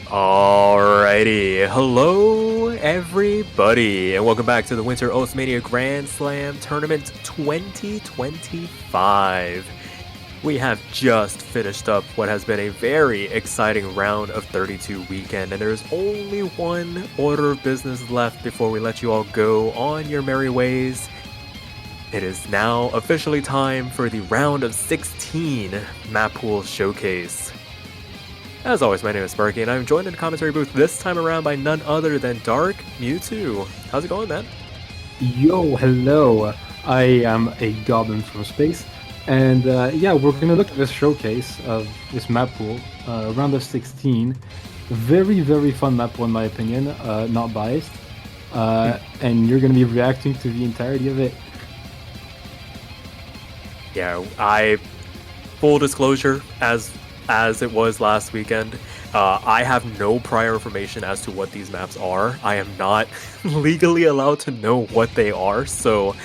Alrighty, hello everybody, and welcome back to the Winter Oathmania Grand Slam Tournament 2025. We have just finished up what has been a very exciting round of 32 weekend, and there's only one order of business left before we let you all go on your merry ways. It is now officially time for the round of 16 Map Pool Showcase. As always, my name is Sparky, and I'm joined in the commentary booth this time around by none other than Dark Mewtwo. How's it going, man? Yo, hello. I am a goblin from space, and yeah, we're gonna look at this showcase of this map pool, round of 16. Very, very fun map pool in my opinion, not biased. And you're gonna be reacting to the entirety of it. Yeah, full disclosure, as it was last weekend, I have no prior information as to what these maps are. I am not legally allowed to know what they are, so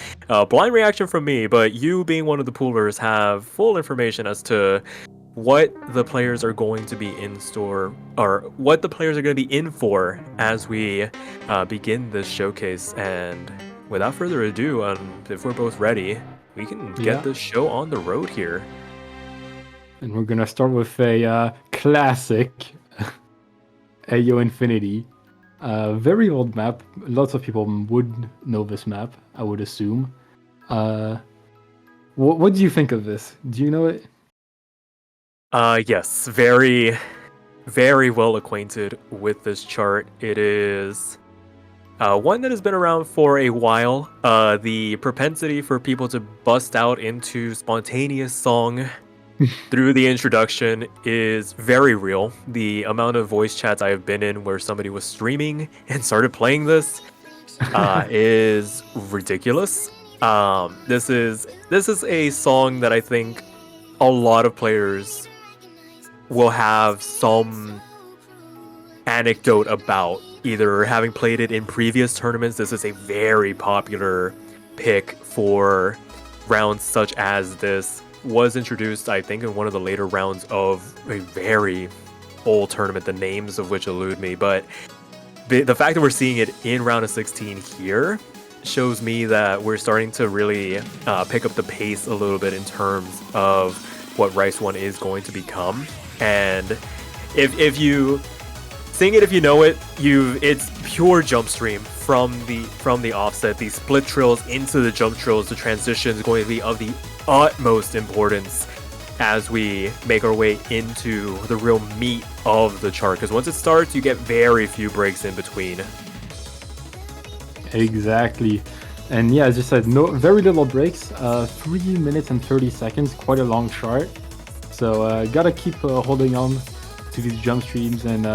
blind reaction from me, but you being one of the poolers have full information as to what the players are going to be in store, or what the players are going to be in for as we begin this showcase. And without further ado, if we're both ready, we can get this show on the road here. And we're gonna start with a classic Ayo Infinity. Very old map. Lots of people would know this map, I would assume. What do you think of this? Do you know it? Yes, very, very well acquainted with this chart. It is one that has been around for a while. The propensity for people to bust out into spontaneous song through the introduction is very real. The amount of voice chats I have been in where somebody was streaming and started playing this is ridiculous. This is a song that I think a lot of players will have some anecdote about, either having played it in previous tournaments. This is a very popular pick for rounds such as this. Was introduced, I think, in one of the later rounds of a very old tournament, the names of which elude me, but the fact that we're seeing it in round of 16 here shows me that we're starting to really pick up the pace a little bit in terms of what Rice 1 is going to become. And if you sing it, if you know it, it's pure jump stream from the offset. The split trills into the jump trills, the transition is going to be of the utmost importance as we make our way into the real meat of the chart, because once it starts, you get very few breaks in between. Exactly. And yeah, as you said, very little breaks. 3 minutes and 30 seconds, quite a long chart. So gotta keep holding on to these jump streams and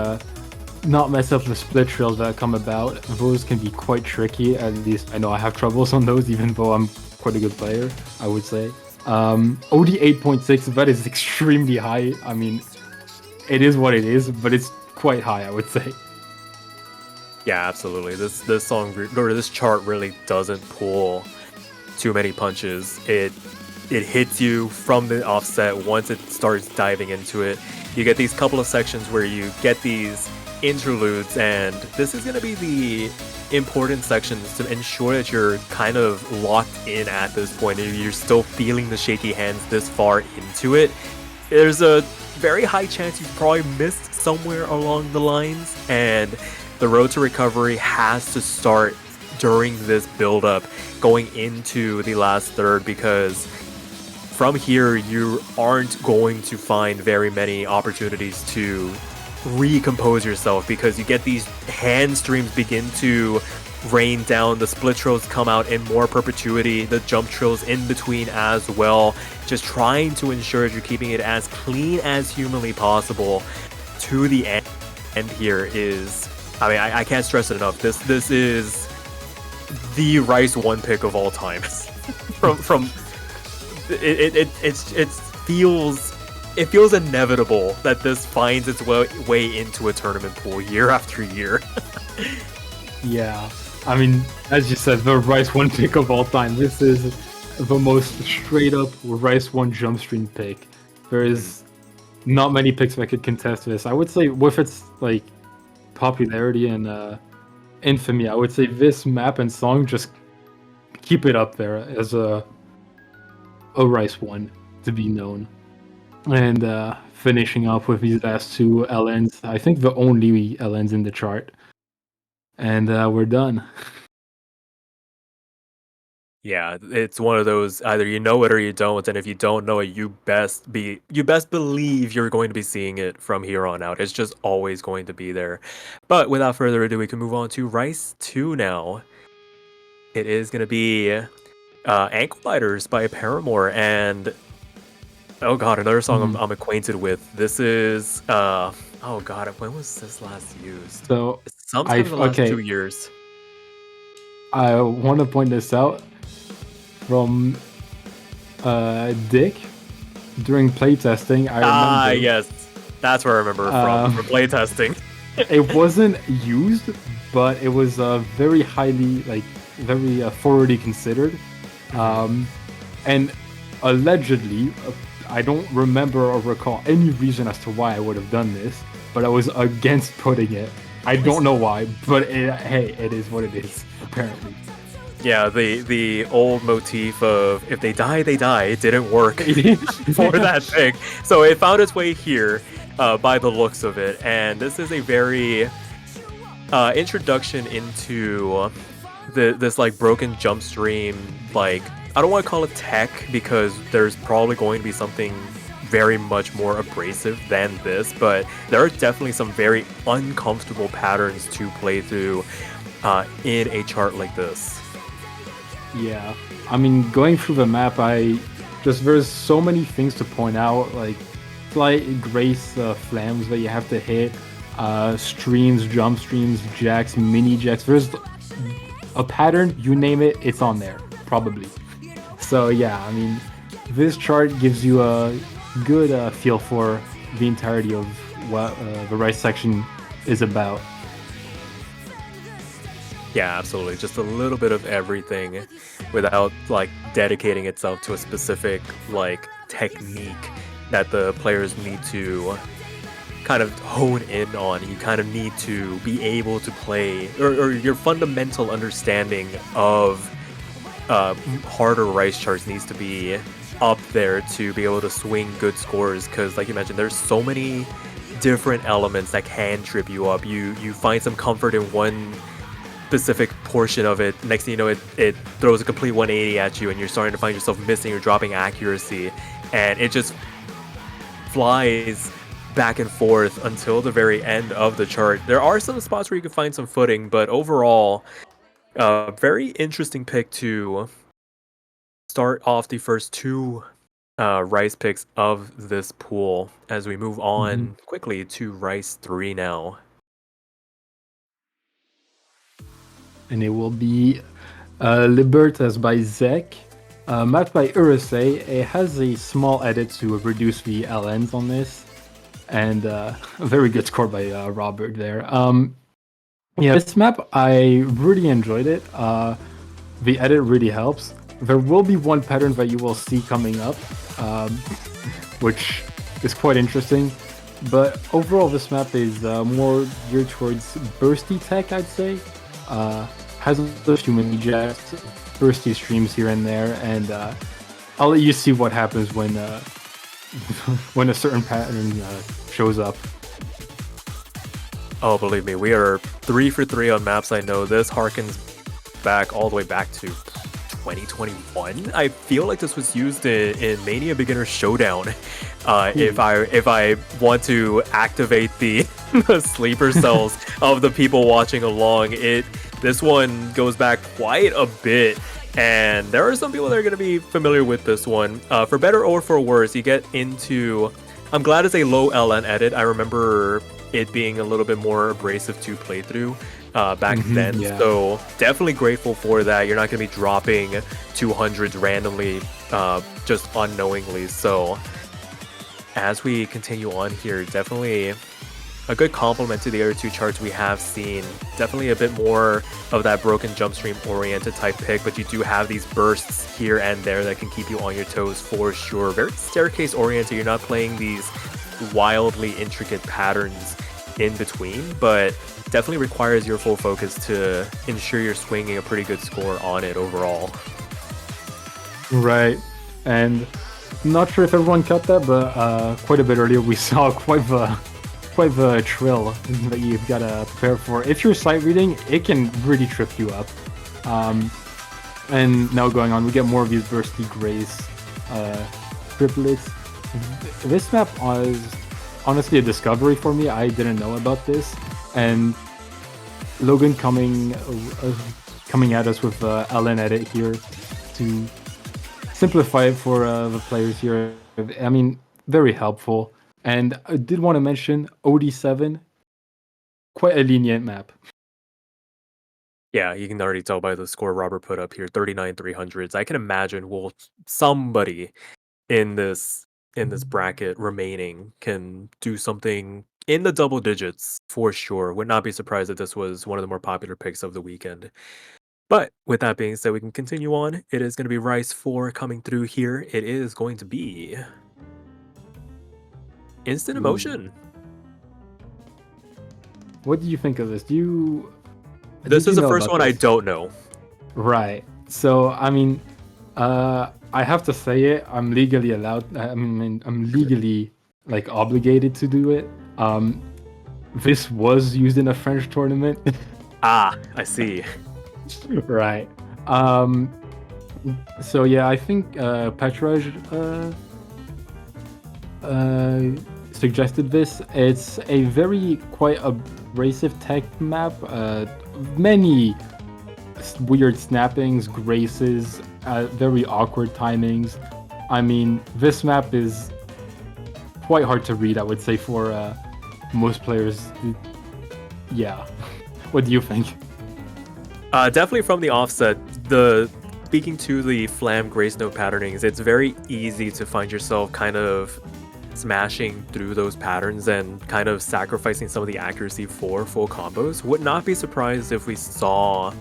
not mess up the split trails that come about. Those can be quite tricky. At least I know I have troubles on those, even though I'm quite a good player, I would say. OD 8.6, that is extremely high. I mean, it is what it is, but it's quite high, I would say. Yeah, absolutely. This song, or this chart, really doesn't pull too many punches. It hits you from the offset. Once it starts diving into it, you get these couple of sections where you get these interludes, and this is going to be the important sections to ensure that you're kind of locked in at this point and you're still feeling the shaky hands this far into it. There's a very high chance you've probably missed somewhere along the lines, and the road to recovery has to start during this build-up going into the last third, because from here you aren't going to find very many opportunities to recompose yourself, because you get these hand streams begin to rain down, the split trills come out in more perpetuity, the jump trills in between as well, just trying to ensure that you're keeping it as clean as humanly possible to the end. And here is, I mean, I can't stress it enough, this is the Rice 1 pick of all time. from it feels inevitable that this finds its way into a tournament pool year after year. Yeah, I mean, as you said, the Rice 1 pick of all time. This is the most straight up Rice 1 jump stream pick. There is not many picks that could contest this. I would say with its like popularity and infamy, I would say this map and song just keep it up there as a Rice one to be known. And finishing off with these last two LNs, I think the only LNs in the chart. And we're done. Yeah, it's one of those either you know it or you don't, and if you don't know it, you best believe you're going to be seeing it from here on out. It's just always going to be there. But without further ado, we can move on to Rice 2 now. It is going to be Ankle Biters by Paramore, and oh god, another song I'm acquainted with. This is oh god, when was this last used? So Sometime in the last 2 years. I want to point this out from Dick during playtesting. I remember. Yes, that's where I remember from playtesting. It wasn't used, but it was very highly, very thoroughly considered. And allegedly, I don't remember or recall any reason as to why I would have done this, but I was against putting it. I don't know why, but hey, it is what it is, apparently. Yeah, the old motif of if they die, they die. It didn't work for that thing. So it found its way here by the looks of it. And this is a very introduction into this like broken jump stream. Like, I don't want to call it tech because there's probably going to be something very much more abrasive than this, but there are definitely some very uncomfortable patterns to play through in a chart like this. Yeah, I mean, going through the map, there's so many things to point out, like slight grace flams that you have to hit, streams, jump streams, jacks, mini jacks. There's a pattern, you name it, it's on there, probably. So yeah, I mean, this chart gives you a good feel for the entirety of what the Rice section is about. Yeah, absolutely. Just a little bit of everything without like dedicating itself to a specific like technique that the players need to kind of hone in on. You kind of need to be able to play, or your fundamental understanding of harder Rice charts needs to be up there to be able to swing good scores, because like you mentioned, there's so many different elements that can trip you up. You find some comfort in one specific portion of it, next thing you know, it throws a complete 180 at you and you're starting to find yourself missing or dropping accuracy, and it just flies back and forth until the very end of the chart. There are some spots where you can find some footing, but overall very interesting pick to start off the first two Rice picks of this pool as we move on quickly to Rice 3 now. And it will be Libertas by Zek, mapped by Urusei. It has a small edit to reduce the LNs on this, and a very good score by Robert there. Yeah, this map, I really enjoyed it. The edit really helps. There will be one pattern that you will see coming up, which is quite interesting. But overall, this map is more geared towards bursty tech, I'd say. Has those too many jacks, bursty streams here and there, and I'll let you see what happens when when a certain pattern shows up. Oh, believe me, we are 3 for 3 on maps. I know this harkens back all the way back to 2021. I feel like this was used in Mania Beginner Showdown. If I want to activate the sleeper cells of the people watching along, this one goes back quite a bit, and there are some people that are going to be familiar with this one. For better or for worse, you get into, I'm glad it's a low LN edit. I remember it being a little bit more abrasive to play through back then. Yeah. So definitely grateful for that. You're not going to be dropping 200s randomly, just unknowingly. So as we continue on here, definitely a good compliment to the other two charts we have seen. Definitely a bit more of that broken jump stream oriented type pick, but you do have these bursts here and there that can keep you on your toes for sure. Very staircase oriented. You're not playing these wildly intricate patterns in between, but definitely requires your full focus to ensure you're swinging a pretty good score on it overall. Right. And not sure if everyone caught that, but quite a bit earlier we saw quite the trill that you've got to prepare for. If you're sight reading, it can really trip you up. And now going on, we get more of these bursty grace triplets. This map was honestly a discovery for me. I didn't know about this, and Logan coming at us with LN edit here to simplify it for the players here. I mean, very helpful. And I did want to mention OD7, quite a lenient map. Yeah, you can already tell by the score Robert put up here, 39 300s. I can imagine somebody in this bracket remaining can do something in the double digits for sure. Would not be surprised if this was one of the more popular picks of the weekend. But with that being said, we can continue on. It is going to be Rice 4 coming through here. It is going to be Instant Emotion. What did you think of this? This is the first one I don't know. Right. So, I mean, I have to say it. I'm legally allowed. I mean, I'm legally obligated to do it. This was used in a French tournament. Ah, I see. Right. So yeah, I think Petraj suggested this. It's a quite abrasive tech map. Many weird snappings, graces, very awkward timings. I mean, this map is quite hard to read, I would say, for most players. Yeah. What do you think? Definitely from the offset, speaking to the Flam Grace Note patternings, it's very easy to find yourself kind of smashing through those patterns and kind of sacrificing some of the accuracy for full combos. Would not be surprised if we saw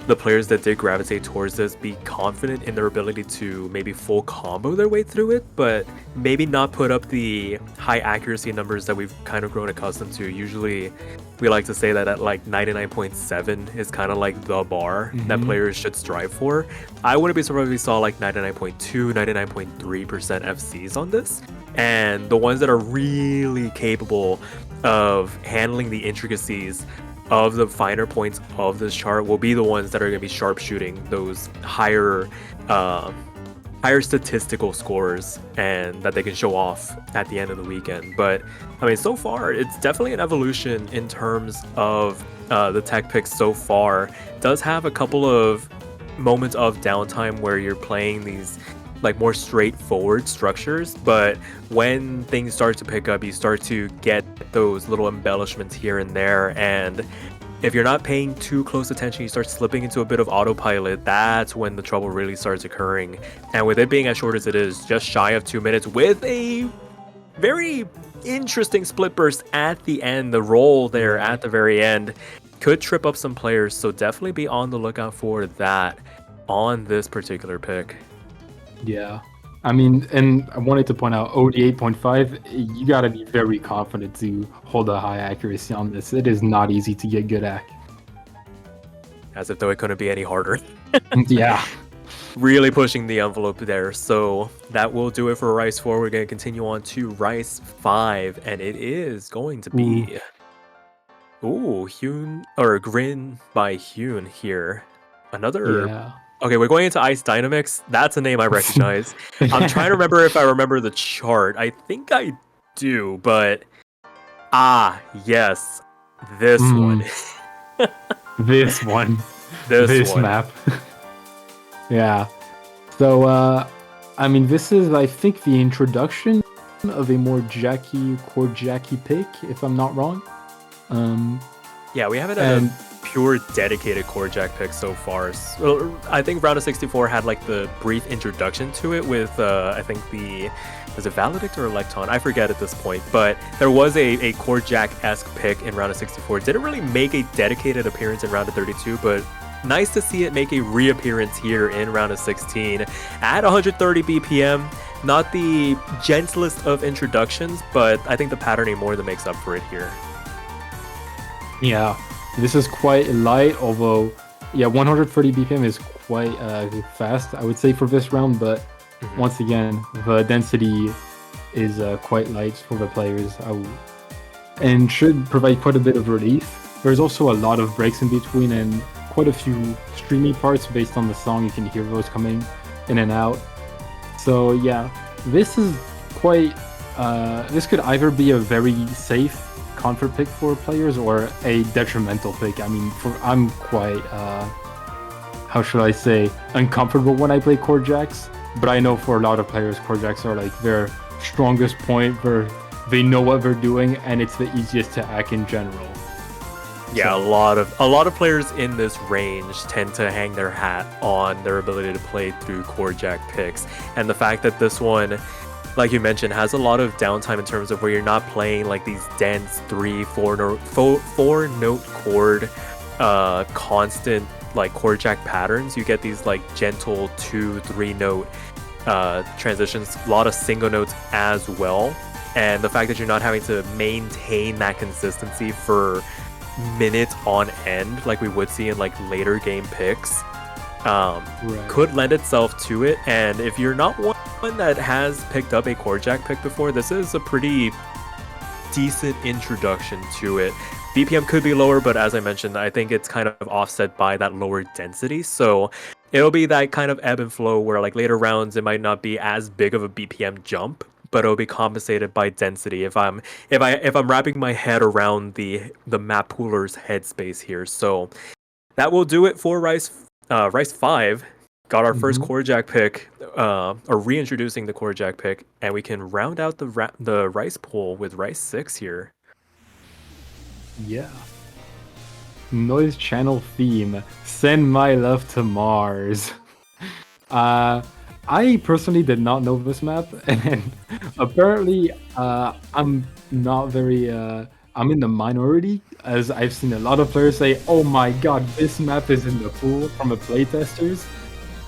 the players that did gravitate towards this be confident in their ability to maybe full combo their way through it, but maybe not put up the high accuracy numbers that we've kind of grown accustomed to. Usually we like to say that at 99.7 is kind of like the bar that players should strive for. I wouldn't be surprised if we saw 99.2, 99.3% FCs on this. And the ones that are really capable of handling the intricacies of the finer points of this chart will be the ones that are going to be sharpshooting those higher statistical scores and that they can show off at the end of the weekend. But I mean, so far it's definitely an evolution in terms of the tech picks so far. It does have a couple of moments of downtime where you're playing these more straightforward structures, but when things start to pick up, you start to get those little embellishments here and there, and if you're not paying too close attention, you start slipping into a bit of autopilot. That's when the trouble really starts occurring. And with it being as short as it is, just shy of 2 minutes, with a very interesting split burst at the end, the roll there at the very end could trip up some players, so definitely be on the lookout for that on this particular pick. Yeah. I mean, and I wanted to point out OD 8.5, you got to be very confident to hold a high accuracy on this. It is not easy to get good at. As if though it couldn't be any harder. Yeah. Really pushing the envelope there. So that will do it for Rice 4. We're going to continue on to Rice 5, and it is going to be Grin by Hune here. Another... Yeah. Okay, we're going into Ice Dynamics. That's a name I recognize. I'm trying to remember if I remember the chart. I think I do, but... yes. This one. This one. This one. Map. Yeah. So, I mean, this is, I think, the introduction of a more chord Jackie pick, if I'm not wrong. Yeah, we haven't had a pure dedicated core jack pick so far. So, I think Round of 64 had the brief introduction to it with I think was it Valedict or Electon? I forget at this point, but there was a core jack-esque pick in Round of 64. Didn't really make a dedicated appearance in Round of 32, but nice to see it make a reappearance here in Round of 16 at 130 BPM. Not the gentlest of introductions, but I think the patterning more than makes up for it here. Yeah, this is quite light, although, yeah, 130 BPM is quite fast, I would say, for this round, but Mhm. once again, the density is quite light for the players and should provide quite a bit of relief. There's also a lot of breaks in between and quite a few streamy parts based on the song. You can hear those coming in and out. So yeah, this is quite. This could either be a very safe comfort pick for players or a detrimental pick. I mean, I'm quite. How should I say, uncomfortable when I play chord jacks. But I know for a lot of players, chord jacks are like their strongest point where they know what they're doing and it's the easiest to hack in general. Yeah, a lot of players in this range tend to hang their hat on their ability to play through chord jack picks, and the fact that this one, like you mentioned, has a lot of downtime in terms of where you're not playing like these dense 4 note chord, constant like chord jack patterns. You get these like gentle 2-3 note transitions, a lot of single notes as well, and the fact that you're not having to maintain that consistency for minutes on end like we would see in like later game picks could lend itself to it. And if you're not one that has picked up a chord jack pick before, this is a pretty decent introduction to it. BPM could be lower, but as I mentioned, I think it's kind of offset by that lower density, so it'll be that kind of ebb and flow where like later rounds it might not be as big of a BPM jump, but it'll be compensated by density if I'm wrapping my head around the map pooler's headspace here. So that will do it for Rice 5. Got our first chord jack pick, or reintroducing the chord jack pick, and we can round out the Rice pool with Rice 6 here. Yeah. Noise channel theme. Send my love to Mars. I personally did not know this map, and apparently, I'm not very. I'm in the minority, as I've seen a lot of players say, "Oh my god, this map is in the pool" from the playtesters.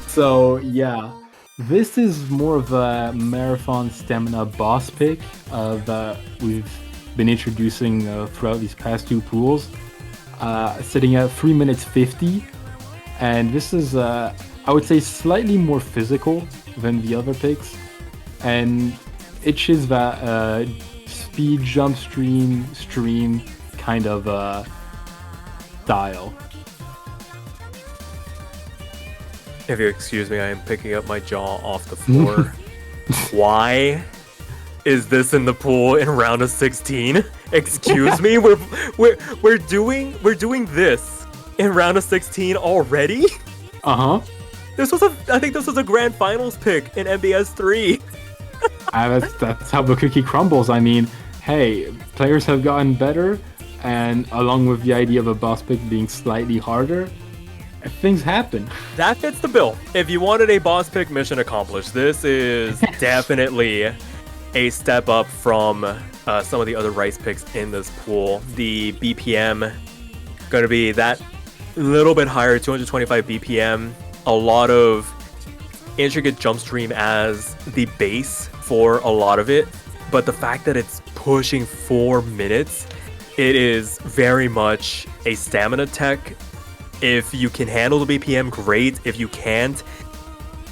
So yeah, this is more of a marathon stamina boss pick that we've been introducing throughout these past two pools, sitting at 3 minutes 50, and this is I would say slightly more physical than the other picks, and it is that speed jump stream kind of style. If you excuse me, I am picking up my jaw off the floor. Why is this in the pool in round of 16? Excuse me, we're doing this in round of 16 already? Uh-huh. I think this was a grand finals pick in MBS 3. That's how the cookie crumbles. I mean, hey, players have gotten better, and along with the idea of a boss pick being slightly harder, things happen. That fits the bill. If you wanted a boss pick, mission accomplished. This is definitely a step up from some of the other Rice picks in this pool. The BPM going to be that little bit higher, 225 BPM. A lot of intricate jump stream as the base for a lot of it, but the fact that it's pushing 4 minutes, it is very much a stamina tech. If you can handle the BPM, great. If you can't,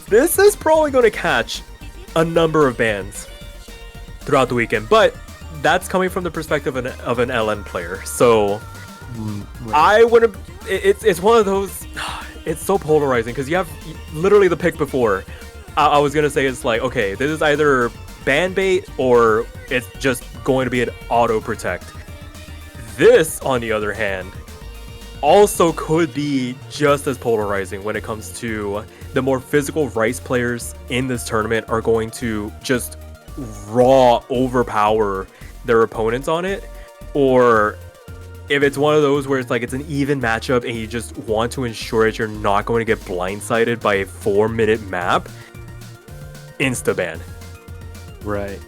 this is probably going to catch a number of bans throughout the weekend, but that's coming from the perspective of an LN player, so right. I wouldn't. It's one of those. It's so polarizing because you have literally the pick before. I was gonna say it's like, okay, this is either ban bait or it's just going to be an auto protect. This, on the other hand, also could be just as polarizing when it comes to the more physical Rice players in this tournament are going to just raw overpower their opponents on it, or if it's one of those where it's like it's an even matchup and you just want to ensure that you're not going to get blindsided by a 4-minute map, insta-ban. Right.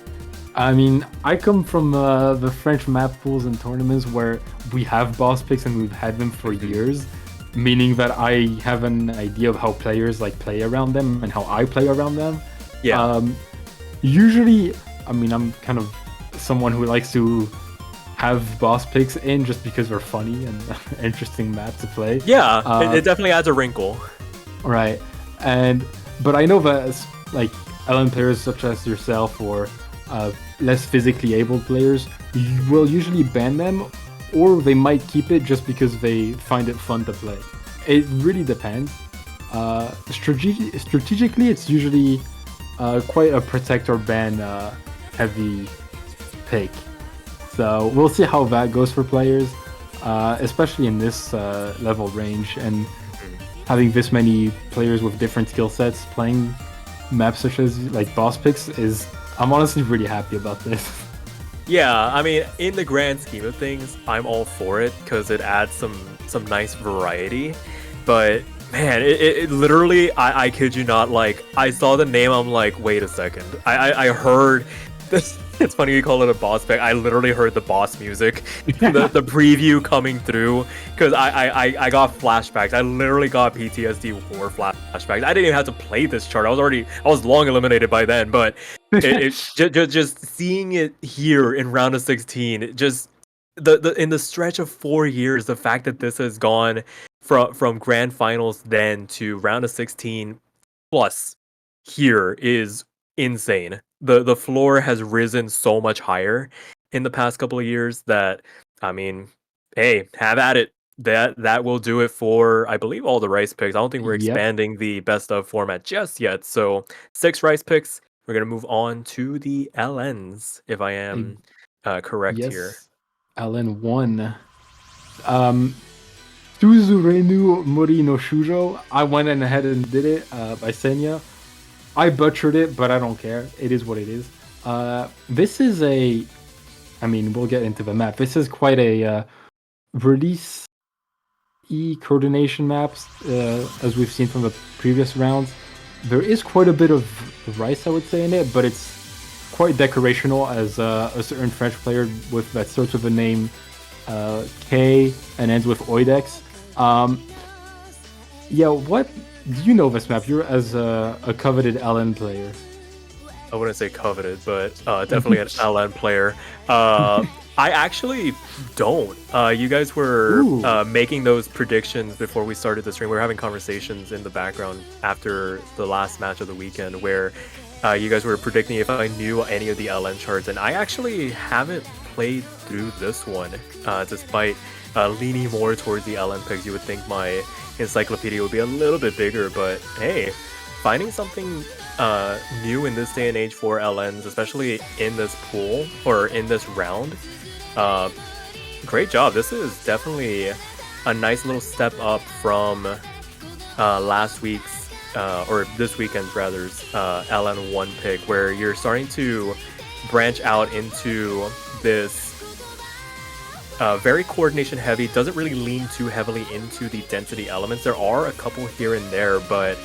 I mean, I come from the French map pools and tournaments where we have boss picks and we've had them for years, meaning that I have an idea of how players like play around them and how I play around them. Yeah. Usually, I mean, I'm kind of someone who likes to have boss picks in just because they're funny and interesting map to play. Yeah, it definitely adds a wrinkle. Right. And but I know that like LN players such as yourself or less physically able players will usually ban them, or they might keep it just because they find it fun to play. It really depends. Strategically, it's usually quite a protect or ban heavy pick. So we'll see how that goes for players, especially in this level range, and having this many players with different skill sets playing maps such as like boss picks is. I'm honestly really happy about this. Yeah, I mean, in the grand scheme of things, I'm all for it because it adds some nice variety. But man, it literally, I kid you not, like I saw the name, I'm like, wait a second, I heard this. It's funny you call it a boss pick. I literally heard the boss music, the preview coming through, because I got flashbacks. I literally got PTSD war flashbacks. I didn't even have to play this chart. I was long eliminated by then. But just seeing it here in round of 16, just the in the stretch of 4 years, the fact that this has gone from grand finals then to round of 16 plus here is insane. The floor has risen so much higher in the past couple of years that, I mean, hey, have at it. That will do it for, I believe, all the rice picks. I don't think we're Yep. expanding the best of format just yet. So 6 rice picks. We're gonna move on to the LNs, if I I, am correct here. yes. LN1. Um, Suzurenu Mori no Shujo. I went in ahead and did it by Senya. I butchered it, but I don't care. It is what it is. This is a. I mean, we'll get into the map. This is quite a release coordination maps, as we've seen from the previous rounds. There is quite a bit of rice, I would say, in it, but it's quite decorational as a certain French player with that starts with the name K and ends with Oidex. Yeah, what do you know this map? You're as a coveted LN player. I wouldn't say coveted, but definitely an LN player. I actually don't. You guys were Ooh, making those predictions before we started the stream. We were having conversations in the background after the last match of the weekend where you guys were predicting if I knew any of the LN charts, and I actually haven't played through this one, despite leaning more towards the LN picks. You would think my encyclopedia would be a little bit bigger, but hey, finding something new in this day and age for LNs, especially in this pool or in this round. Great job. This is definitely a nice little step up from last week's or this weekend's rather LN1 pick, where you're starting to branch out into this very coordination heavy. Doesn't really lean too heavily into the density elements. There are a couple here and there, but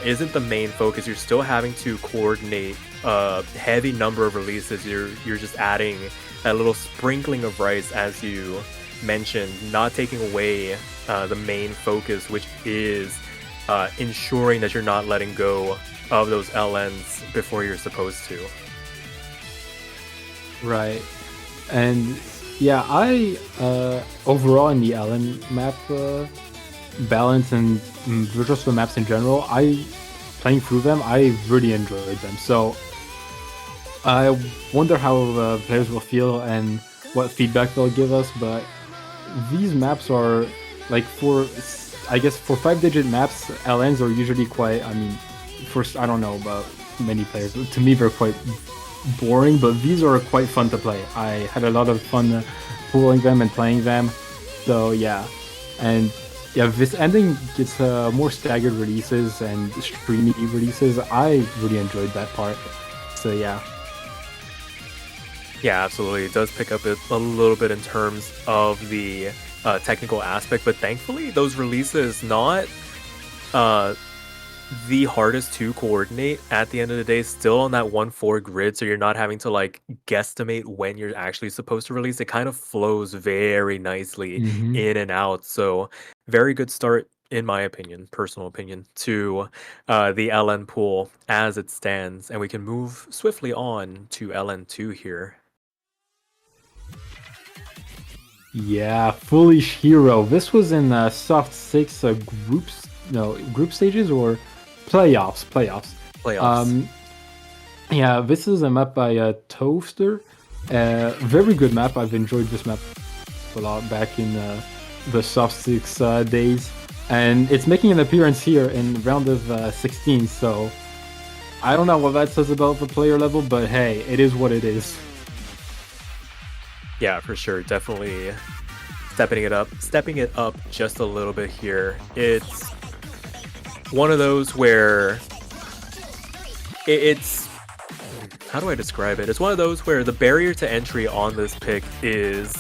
isn't the main focus. You're still having to coordinate a heavy number of releases. You're just adding a little sprinkling of rice, as you mentioned, not taking away the main focus, which is ensuring that you're not letting go of those LNs before you're supposed to. right. And yeah, I overall in the LN map balance and just the maps in general, I playing through them, I really enjoyed them. So I wonder how players will feel and what feedback they'll give us. But these maps are like I guess for 5-digit maps, LNs are usually quite. I mean, first I don't know about many players, but to me they're quite boring. But these are quite fun to play. I had a lot of fun pulling them and playing them. So yeah, and yeah, this ending gets more staggered releases and streamy releases. I really enjoyed that part. So yeah. Yeah, absolutely. It does pick up a little bit in terms of the technical aspect, but thankfully those releases not the hardest to coordinate at the end of the day, still on that 1-4 grid, so you're not having to like guesstimate when you're actually supposed to release. It kind of flows very nicely Hmm. in and out. So very good start, in my opinion, personal opinion, to the LN pool as it stands, and we can move swiftly on to LN2 here. Yeah, Foolish Hero. This was in soft six groups, no, group stages or playoffs. Playoffs. Playoffs. Um, yeah, this is a map by Toaster. Very good map. I've enjoyed this map a lot back in the soft six days, and it's making an appearance here in round of 16. So I don't know what that says about the player level, but hey, it is what it is. Yeah, for sure. Definitely stepping it up just a little bit here. It's one of those where it's how do I describe it? It's one of those where the barrier to entry on this pick is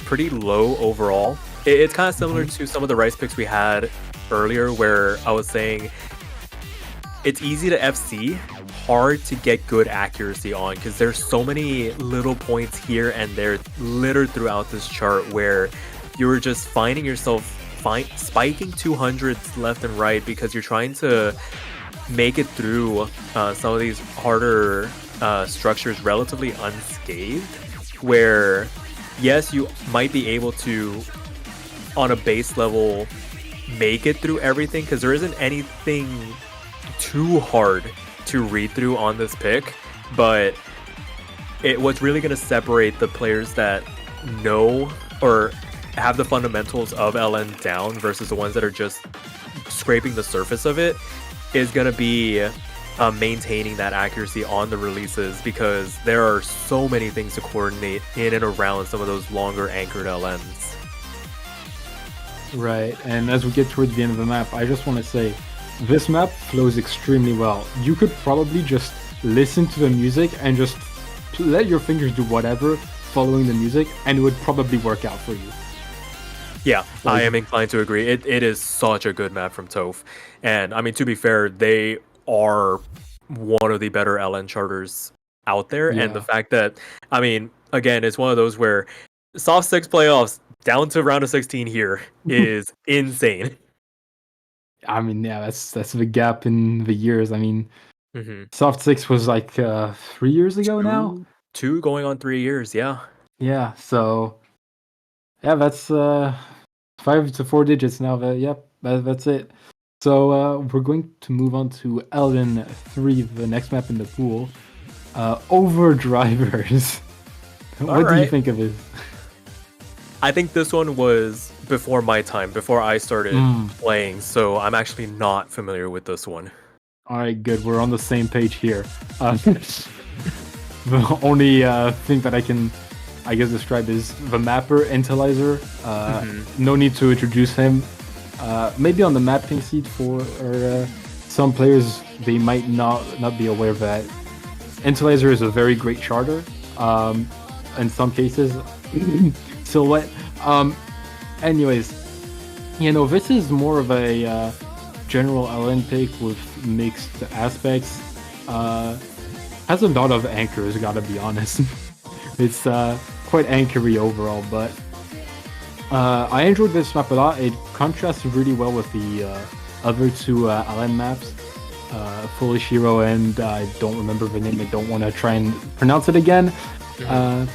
pretty low overall. It's kind of similar Mhm. to some of the rice picks we had earlier, where I was saying it's easy to FC, hard to get good accuracy on because there's so many little points here and there littered throughout this chart where you're just finding yourself spiking 200s left and right because you're trying to make it through some of these harder structures relatively unscathed. Where, yes, you might be able to, on a base level, make it through everything because there isn't anything too hard to read through on this pick, but what's really going to separate the players that know or have the fundamentals of LN down versus the ones that are just scraping the surface of it is going to be maintaining that accuracy on the releases, because there are so many things to coordinate in and around some of those longer anchored LNs. Right, and as we get towards the end of the map, I just want to say this map flows extremely well. You could probably just listen to the music and just let your fingers do whatever following the music, and it would probably work out for you. Yeah, I Like, am inclined to agree. It is such a good map from Toph. And I mean, to be fair, they are one of the better LN charters out there. And the yeah. fact that, I mean, again, it's one of those where soft six playoffs down to round of 16 here is insane. I mean, yeah, that's the gap in the years. I mean, Hmm. Soft Six was like 3 years ago now. Two going on 3 years. Yeah. Yeah, so yeah, that's 5 to 4 digits now. Yep, that's it. So we're going to move on to LN3, the next map in the pool. Overdrivers. All What do you right. think of it? I think this one was before my time, before I started Mm. playing. So I'm actually not familiar with this one. All right, good. We're on the same page here. The only thing that I can, I guess, describe is the mapper Intelizer. Hmm. No need to introduce him. Maybe on the mapping seat for or, some players, they might not be aware that Intelizer is a very great charter. In some cases, silhouette. Anyways, this is more of a general LN pick with mixed aspects. Has a lot of anchors, gotta be honest. It's quite anchory overall, but I enjoyed this map a lot. It contrasts really well with the other two LN maps, Foolish Hero, and I don't remember the name. I don't want to try and pronounce it again. Uh,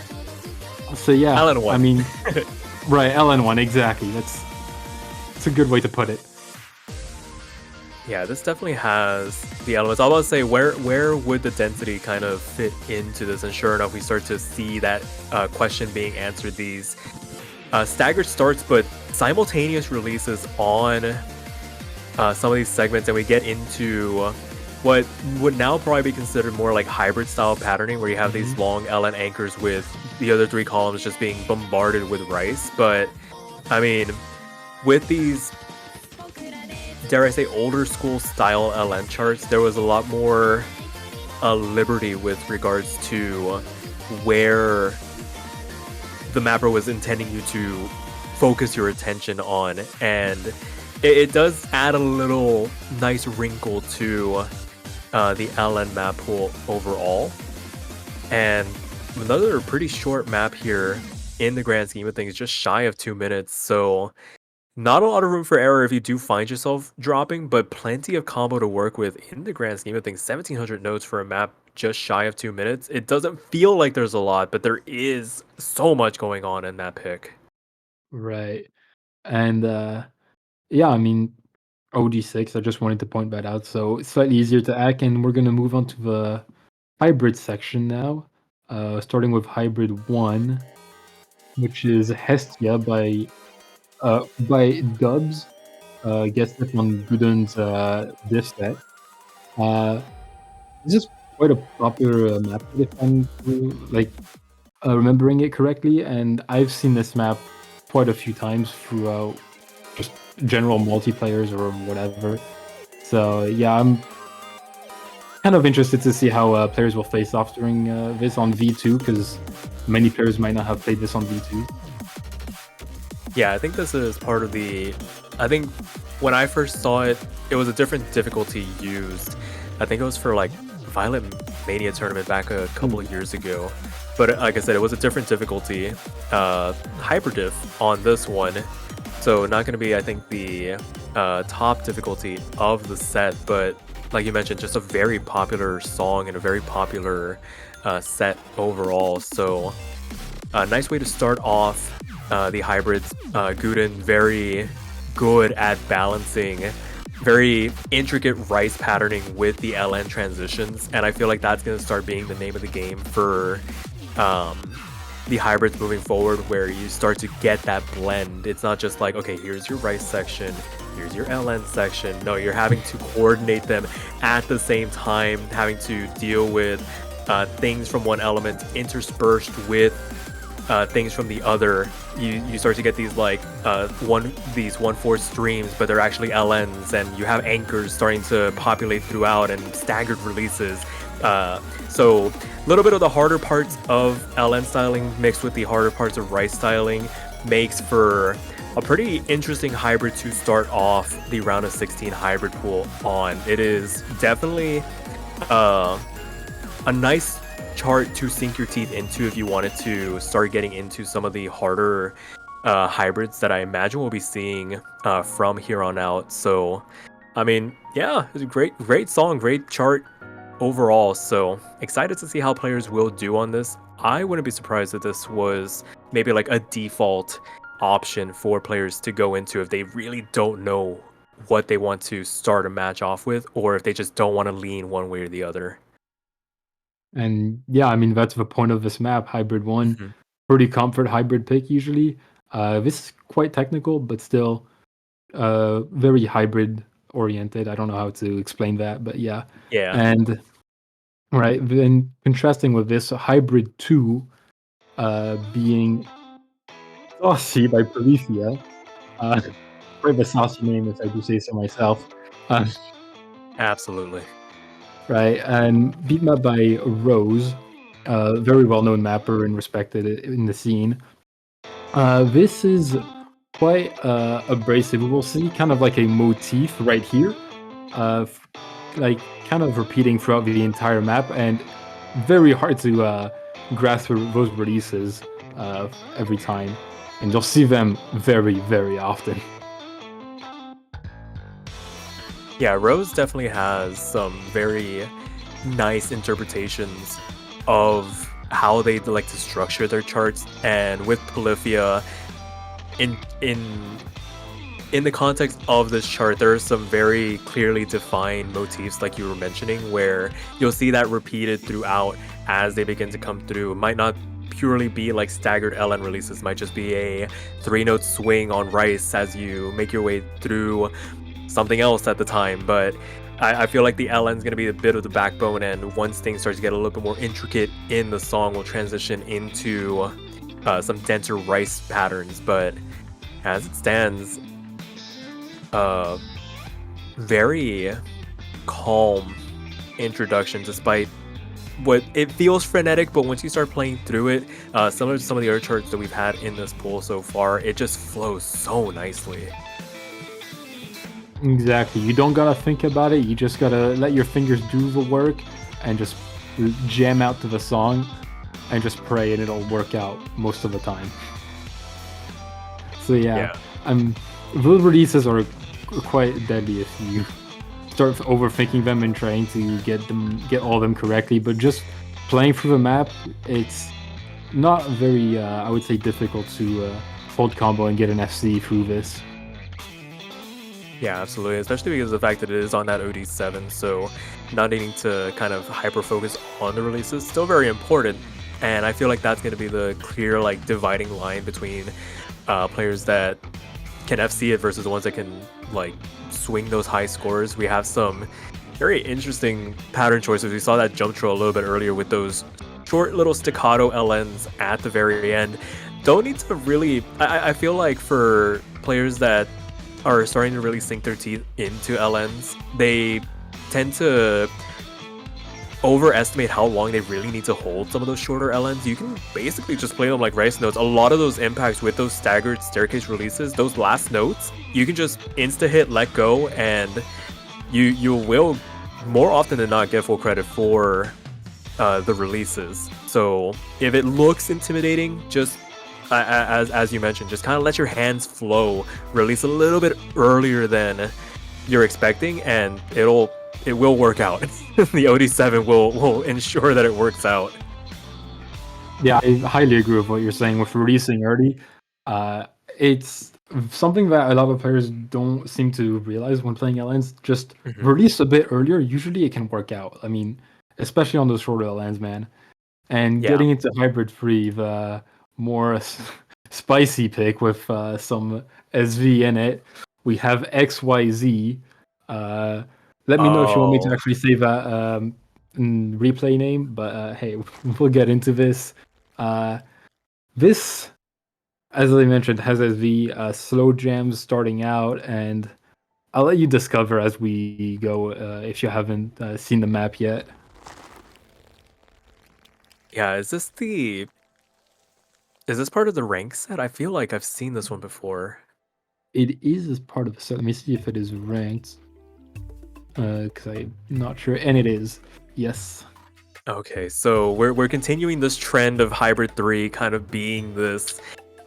so yeah, Alan I one. mean, right, LN1, exactly. That's a good way to put it. Yeah, this definitely has the elements. I was about to say, where would the density kind of fit into this? And sure enough, we start to see that question being answered. These staggered starts, but simultaneous releases on some of these segments, and we get into what would now probably be considered more like hybrid style patterning, where you have these Mhm. long LN anchors with the other three columns just being bombarded with rice. But I mean, with these, dare I say, older school style LN charts, there was a lot more liberty with regards to where the mapper was intending you to focus your attention on, and it does add a little nice wrinkle to the LN map pool overall. And another pretty short map here in the grand scheme of things, just shy of 2 minutes. So not a lot of room for error if you do find yourself dropping, but plenty of combo to work with in the grand scheme of things. 1,700 notes for a map just shy of 2 minutes. It doesn't feel like there's a lot, but there is so much going on in that pick. Right. And yeah, I mean, OG6, I just wanted to point that out. So it's slightly easier to hack, and we're gonna move on to the hybrid section now. Starting with hybrid one, which is Hestia by Dubs. Gets it on Gudon's diff set. Uh, this is quite a popular map if I'm remembering it correctly, and I've seen this map quite a few times throughout just general multiplayers or whatever. So yeah, I'm kind of interested to see how players will face off during this on V2 because many players might not have played this on V2. Yeah, I think this is part of the. I think when I first saw it, it was a different difficulty used. I think it was for like Violent Mania tournament back a couple of years ago. But like I said, it was a different difficulty, hyper diff on this one. So not going to be, I think, the top difficulty of the set, but like you mentioned, just a very popular song and a very popular set overall. So a nice way to start off the hybrids. Guden very good at balancing very intricate rice patterning with the LN transitions, and I feel like that's going to start being the name of the game for the hybrids moving forward, where you start to get that blend. It's not just like, okay, here's your rice section, here's your LN section. No, you're having to coordinate them at the same time, having to deal with things from one element interspersed with things from the other. You start to get these like 1/4 streams, but they're actually LNs, and you have anchors starting to populate throughout and staggered releases. So a little bit of the harder parts of LN styling mixed with the harder parts of rice styling makes for a pretty interesting hybrid to start off the round of 16 hybrid pool on. It is definitely a nice chart to sink your teeth into if you wanted to start getting into some of the harder hybrids that I imagine we'll be seeing from here on out. So, I mean, yeah, it's a great song, great chart overall. So excited to see how players will do on this. I wouldn't be surprised if this was maybe like a default option for players to go into if they really don't know what they want to start a match off with, or if they just don't want to lean one way or the other. And yeah, I mean that's the point of this map, hybrid one. Mhm. Pretty comfort hybrid pick usually. This is quite technical, but still very hybrid oriented. I don't know how to explain that, but yeah. Yeah, And right, then contrasting with this, hybrid two being Saucy by Polyphia. Uh, quite a saucy name, if I do say so myself. Uh, absolutely. right, and beaten up by Rose, a very well-known mapper and respected in the scene. This is quite abrasive. We'll see kind of like a motif right here, f- like kind of repeating throughout the entire map, and very hard to grasp those releases every time. And you'll see them very, very often. Yeah, Rose definitely has some very nice interpretations of how they like to structure their charts, and with Polyphia, in in in the context of this chart, there are some very clearly defined motifs, like you were mentioning, where you'll see that repeated throughout as they begin to come through. It might not purely be like staggered LN releases, might just be a 3-note swing on rice as you make your way through something else at the time. But I feel like the LN is going to be a bit of the backbone, and once things start to get a little bit more intricate in the song, we'll transition into some denser rice patterns. But as it stands, very calm introduction, despite what it feels frenetic. But once you start playing through it, similar to some of the other charts that we've had in this pool so far, it just flows so nicely. Exactly. You don't gotta think about it. You just gotta let your fingers do the work and just jam out to the song and just pray, and it'll work out most of the time. So yeah, Yeah. those releases are quite deadly if you start overthinking them and trying to get all of them correctly. But just playing through the map, it's not very I would say difficult to hold combo and get an FC through this. Yeah, absolutely. Especially because of the fact that it is on that OD7, so not needing to kind of hyper focus on the releases is still very important. And I feel like that's going to be the clear like dividing line between players that can FC it versus the ones that can like swing those high scores. We have some very interesting pattern choices. We saw that jump throw a little bit earlier with those short little staccato LNs at the very end. Don't need to really. I feel like for players that are starting to really sink their teeth into LNs, they tend to overestimate how long they really need to hold some of those shorter LNs. You can basically just play them like rice notes. A lot of those impacts with those staggered staircase releases, those last notes, you can just insta hit, let go, and you will more often than not get full credit for the releases. So if it looks intimidating, just as you mentioned, just kind of let your hands flow, release a little bit earlier than you're expecting, and it will work out. The OD7 will ensure that it works out. Yeah, I highly agree with what you're saying with releasing early. It's something that a lot of players don't seem to realize when playing LNs. Just Mhm. release a bit earlier. Usually, it can work out. I mean, especially on those shorter LNs, man. And Yeah. getting into hybrid free, the more spicy pick with some SV in it. We have XYZ. Uh, Let me know if you want me to Oh, actually say that replay name, but hey, we'll get into this. Uh, this, as I mentioned, has SV slow jams starting out, and I'll let you discover as we go if you haven't seen the map yet. yeah. Is this part of the rank set? I feel like I've seen this one before. It is as part of the set. Let me see if it is ranked, because I'm not sure, and it is. Yes. Okay, so we're continuing this trend of Hybrid 3 kind of being this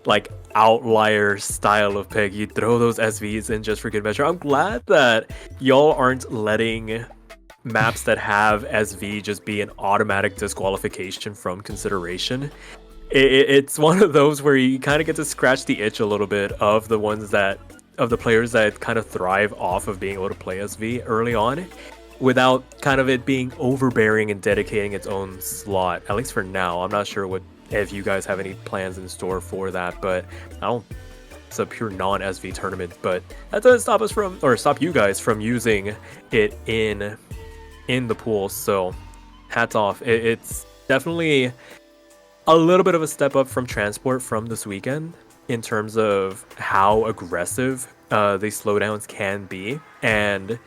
like outlier style of pick. You throw those SVs in just for good measure. I'm glad that y'all aren't letting maps that have SV just be an automatic disqualification from consideration. It's one of those where you kind of get to scratch the itch a little bit of the players that kind of thrive off of being able to play SV early on without kind of it being overbearing and dedicating its own slot, at least for now. I'm not sure what if you guys have any plans in store for that, but I don't. It's a pure non-SV tournament, but that doesn't stop us from, or stop you guys from using it in the pool. So, hats off. It's definitely a little bit of a step up from transport from this weekend in terms of how aggressive these slowdowns can be, and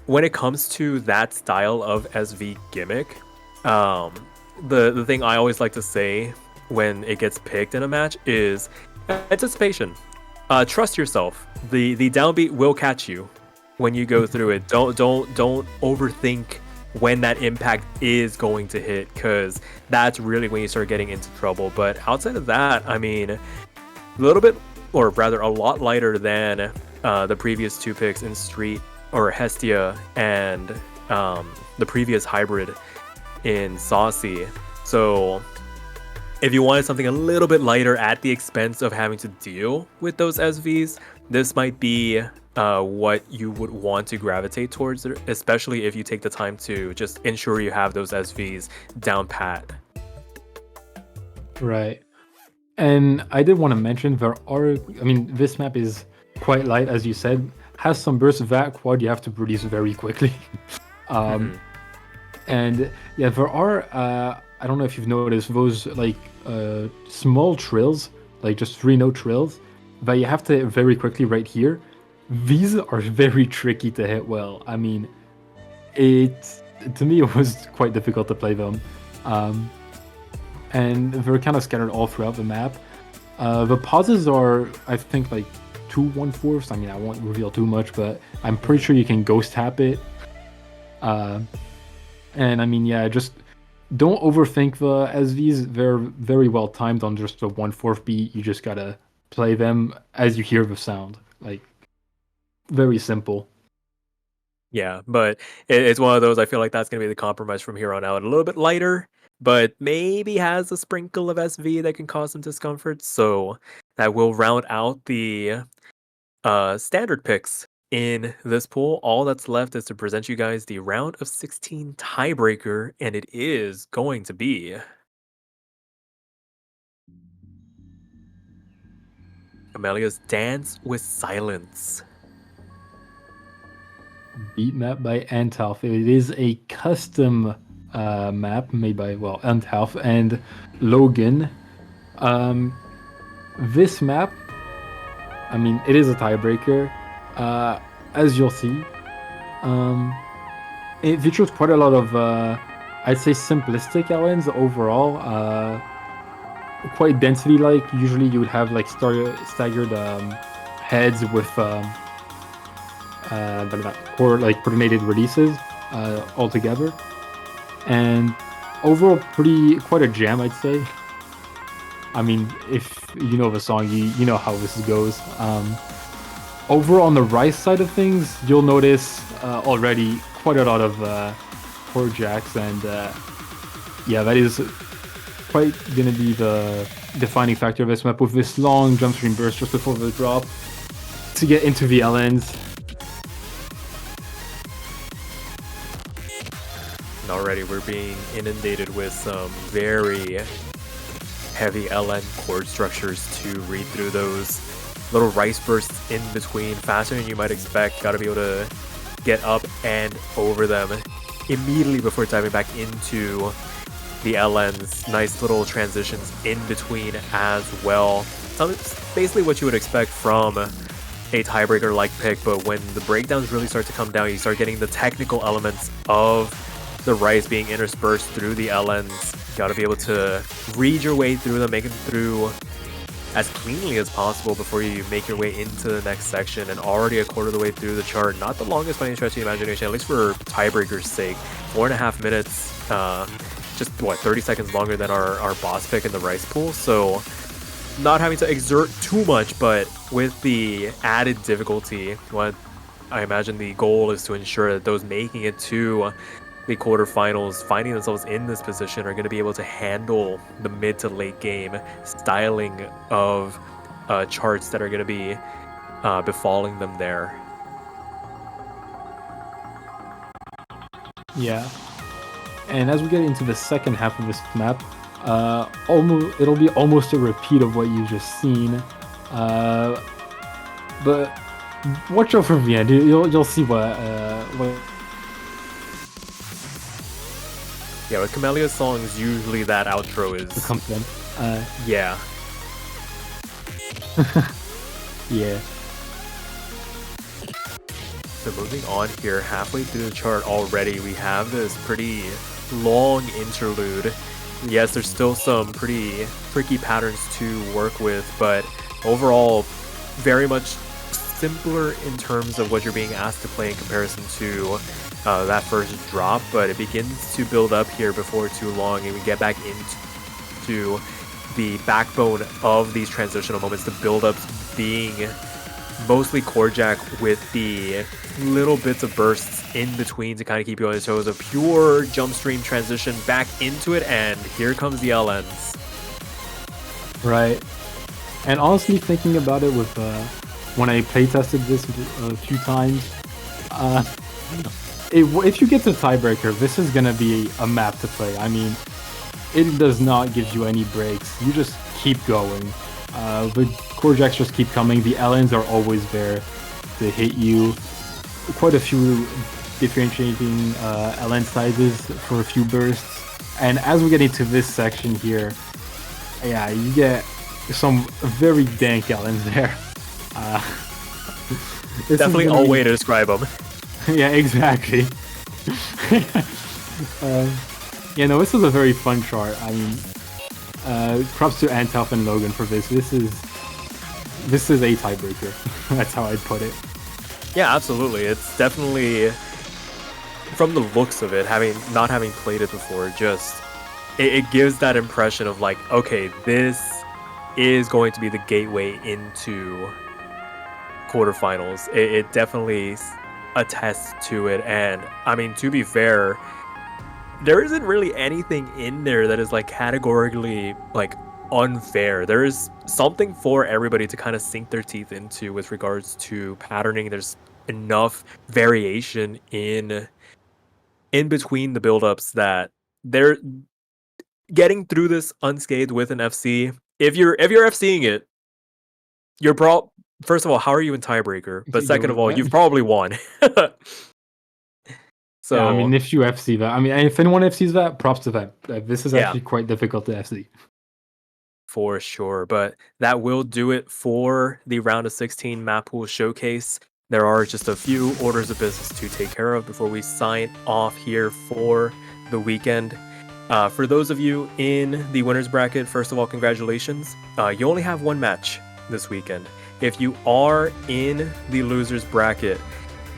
when it comes to that style of SV gimmick, um, the thing I always like to say when it gets picked in a match is anticipation. Trust yourself. The downbeat will catch you when you go through it. Don't overthink when that impact is going to hit, because that's really when you start getting into trouble. But outside of that, I mean, a little bit, or rather a lot lighter than the previous two picks in Street or Hestia and the previous hybrid in Saucy. So if you wanted something a little bit lighter at the expense of having to deal with those SVs, this might be what you would want to gravitate towards, especially if you take the time to just ensure you have those SVs down pat. Right. And I did want to mention there are, I mean, this map is quite light, as you said, has some bursts of that quad you have to release very quickly. um, Mhm. and yeah, there are, I don't know if you've noticed, those like small trills, like just 3-note trills, that you have to hit very quickly right here. These are very tricky to hit well. I mean, it, to me, it was quite difficult to play them. Um, and they're kind of scattered all throughout the map. The pauses are, I think, like 2/1/4. I mean, I won't reveal too much, but I'm pretty sure you can ghost tap it. Uh, and I mean, yeah, just don't overthink the SVs. They're very well timed on just a 1/4 beat. You just gotta play them as you hear the sound. Like, very simple. Yeah, but it's one of those. I feel like that's gonna be the compromise from here on out. A little bit lighter, but maybe has a sprinkle of SV that can cause some discomfort. So that will round out the standard picks in this pool. All that's left is to present you guys the round of 16 tiebreaker, and it is going to be Amelia's Dance with Silence. Beat map by Antalf. It is a custom map made by, well, Antalf and Logan. This map, I mean, it is a tiebreaker. As you'll see, it features quite a lot of, I'd say, simplistic elements overall. Quite density-like. Usually, you would have like staggered heads with coordinated releases all together, and overall, quite a jam, I'd say. I mean, if you know the song, you know how this goes. Over on the right side of things, you'll notice already quite a lot of chord jacks, and yeah, that is quite gonna be the defining factor of this map, with this long jump stream burst just before the drop to get into the LNs. And already we're being inundated with some very heavy LN chord structures to read through those little rice bursts in between, faster than you might expect. Gotta be able to get up and over them immediately before diving back into the LNs. Nice little transitions in between as well. It's basically what you would expect from a tiebreaker like pick, but when the breakdowns really start to come down, you start getting the technical elements of the rice being interspersed through the LNs. Gotta be able to read your way through them, make them through as cleanly as possible before you make your way into the next section. And already a quarter of the way through the chart, not the longest by any stretch of the imagination, at least for tiebreaker's sake. 4.5 minutes, just what, 30 seconds longer than our boss pick in the rice pool. So not having to exert too much, but with the added difficulty, what I imagine the goal is to ensure that those making it to the quarterfinals, finding themselves in this position, are going to be able to handle the mid to late game styling of charts that are going to be befalling them there. Yeah, and as we get into the second half of this map, it'll be almost a repeat of what you just seen, but watch out for the end. You'll see what. Yeah, with Camelia's songs, usually that outro is... comes in. Yeah. Yeah. So moving on here, halfway through the chart already, we have this pretty long interlude. Yes, there's still some pretty tricky patterns to work with, but overall, very much simpler in terms of what you're being asked to play in comparison to that first drop, but it begins to build up here before too long, and we get back into the backbone of these transitional moments, the build-ups being mostly chord jack with the little bits of bursts in between to kind of keep you on your toes. A pure jump stream transition back into it, and here comes the LNs. Right. And honestly, thinking about it with when I playtested this a few times, if you get the tiebreaker, this is gonna be a map to play. I mean, it does not give you any breaks. You just keep going. The chord jacks just keep coming. The LNs are always there to hit you. Quite a few differentiating LN sizes for a few bursts. And as we get into this section here, yeah, you get some very dank LNs there. Definitely a way to describe them. Yeah, exactly. Yeah, no, this was a very fun chart. I mean, props to Antalf and Logan for this. This is a tiebreaker. That's how I'd put it. Yeah, absolutely. It's definitely, from the looks of it, not having played it before, just it gives that impression of like, okay, this is going to be the gateway into quarterfinals. It definitely attests to it, and I mean, to be fair, there isn't really anything in there that is like categorically like unfair. There is something for everybody to kind of sink their teeth into with regards to patterning. There's enough variation in between the buildups that they're getting through this unscathed with an FC. If you're FCing it, you're first of all, how are you in tiebreaker? But second of all, you've probably won. So yeah, I mean, if you FC that, I mean, if anyone FCs that, props to them. This is actually quite difficult to FC. For sure, but that will do it for the round of 16 map pool showcase. There are just a few orders of business to take care of before we sign off here for the weekend. For those of you in the winners bracket, first of all, congratulations. You only have one match this weekend. If you are in the losers bracket,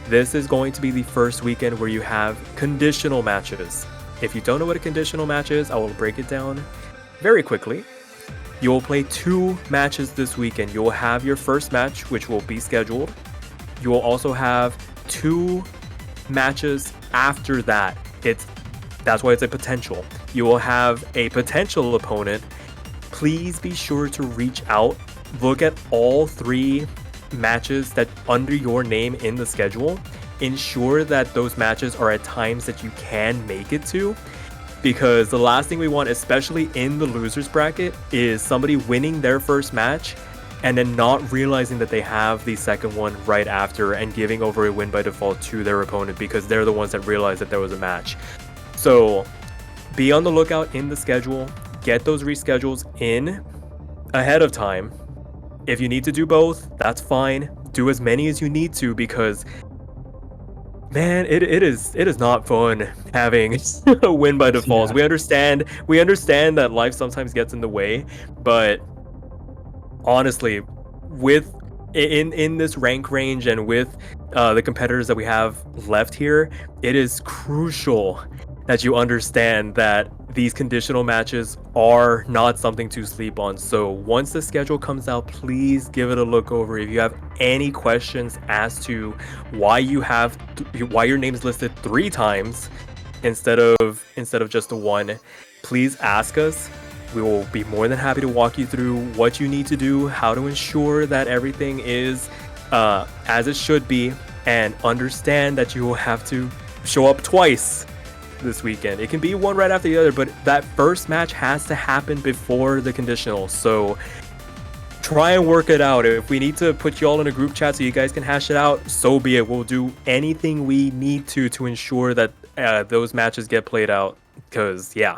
this is going to be the first weekend where you have conditional matches. If you don't know what a conditional match is, I will break it down very quickly. You will play 2 matches this weekend. You will have your first match, which will be scheduled. You will also have 2 matches after that. That's why it's a potential. You will have a potential opponent. Please be sure to reach out. Look at all 3 matches that under your name in the schedule. Ensure that those matches are at times that you can make it to. Because the last thing we want, especially in the losers bracket, is somebody winning their first match and then not realizing that they have the second one right after and giving over a win by default to their opponent because they're the ones that realized that there was a match. So be on the lookout in the schedule. Get those reschedules in ahead of time. If you need to do both, that's fine. Do as many as you need to because man, it is not fun having a win by default. Yeah. We understand that life sometimes gets in the way, but honestly, in this rank range and with the competitors that we have left here, it is crucial that you understand that these conditional matches are not something to sleep on. So once the schedule comes out, please give it a look over. If you have any questions as to why your name is listed 3 times instead of just the 1, please ask us. We will be more than happy to walk you through what you need to do, how to ensure that everything is as it should be, and understand that you will have to show up twice this weekend. It can be one right after the other, but that first match has to happen before the conditional. So try and work it out. If we need to put you all in a group chat so you guys can hash it out, so be it. We'll do anything we need to ensure that those matches get played out. Because yeah,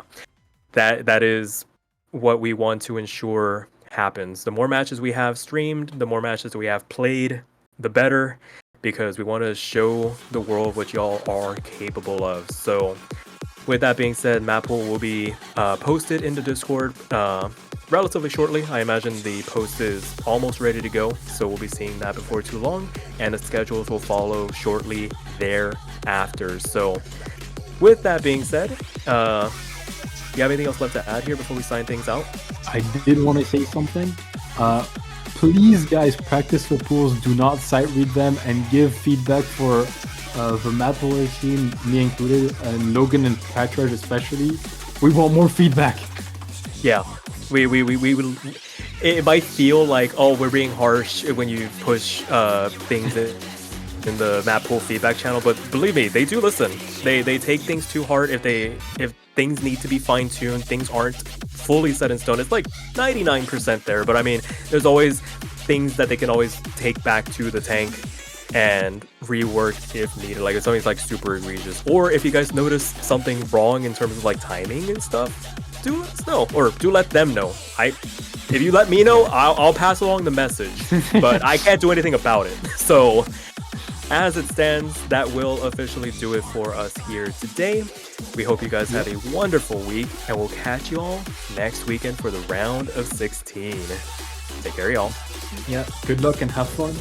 that is what we want to ensure happens. The more matches we have streamed, the more matches we have played, the better. Because we want to show the world what y'all are capable of. So with that being said, map pool will be posted in the Discord relatively shortly. I imagine the post is almost ready to go, so we'll be seeing that before too long, and the schedules will follow shortly thereafter. So with that being said, you have anything else left to add here before we sign things out? I did want to say something. Please, guys, practice the pools. Do not sight read them and give feedback for the map pool team, me included, and Logan and Patrick especially. We want more feedback. Yeah, we will. It might feel like, oh, we're being harsh when you push things in the map pool feedback channel, but believe me, they do listen. They take things too hard if things need to be fine-tuned, things aren't fully set in stone. It's like 99% there, but I mean, there's always things that they can always take back to the tank and rework if needed. Like if something's like super egregious, or if you guys notice something wrong in terms of like timing and stuff, do let us know, or do let them know. If you let me know, I'll pass along the message, but I can't do anything about it. So as it stands, that will officially do it for us here today. We hope you guys have a wonderful week, and we'll catch you all next weekend for the round of 16. Take care, y'all. Yeah, good luck and have fun.